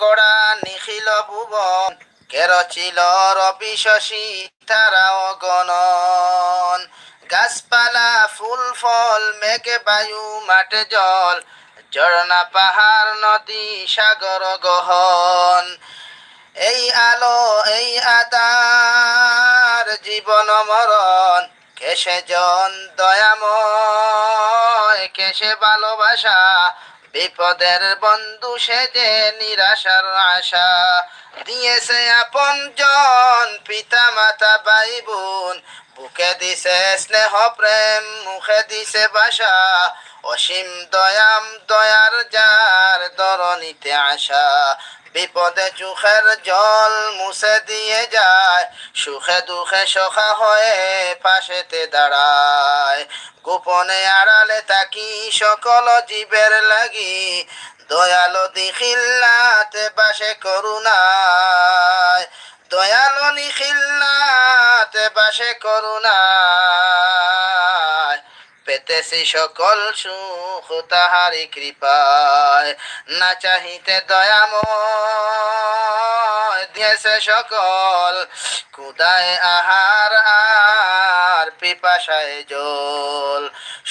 গড়া নিখিল ভুবন, কেরচিল রবি শশী তারা অগণন। গাছপালা ফুল ফল মেঘে বায়ু মাঠে জল, ঝর্ণা পাহাড় নদী সাগর গহন। এই আলো এই আদার জীবন মরণ, কেসে জন দয়াময় কেসে ভালোবাসা, বিপদের বন্ধু সে যে নিরাশার আশা। দিয়েছে আপন জন পিতা মাতা ভাই বোন, বুকে দিছে স্নেহ প্রেম মুখে দিছে বাসা। অসীম দয়াম দয়ার যার দরনিতে আশা, বিপদে চোখের জল মুছে দিয়ে যায়, সুখে দুঃখে সখা হয়ে পাশেতে দাঁড়ায়। গোপনে আড়ালে তাকি সকল জীবের লাগি, দয়ালো দিখিল্লাতে বাসে করুণায়। দয়ালো নিখিল্লাতে বাসে করুণায়, পেতেছি সকল সুখ তাহারি কৃপায়। না চাহিতে দয়াময় দিয়েছে সকল, ক্ষুদায় আহার আর পিপাসায় জল।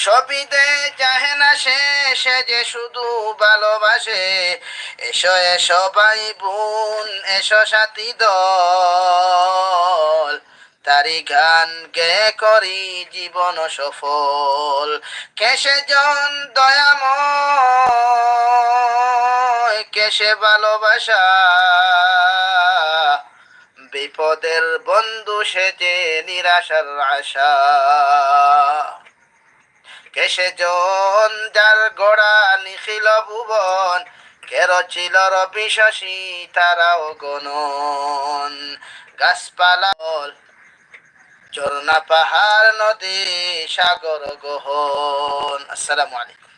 সবই দে চাহে না সে যে শুধু ভালোবাসে। এসো এসো ভাই বোন এসো সাথী দল, তারি গান গে করি জীবন সফল। কেসে জন দয়াময় কেসে ভালোবাসা, বিপদের বন্ধু সে যে নিরাশার আশা। কেসে জন যার গড়া নিখিল ভুবন, কেরচিল রবি শশী তারাও গণন। গাছপালা ঝর্ণা পাহাড় নদী সাগর গহন। আসসালামু আলাইকুম।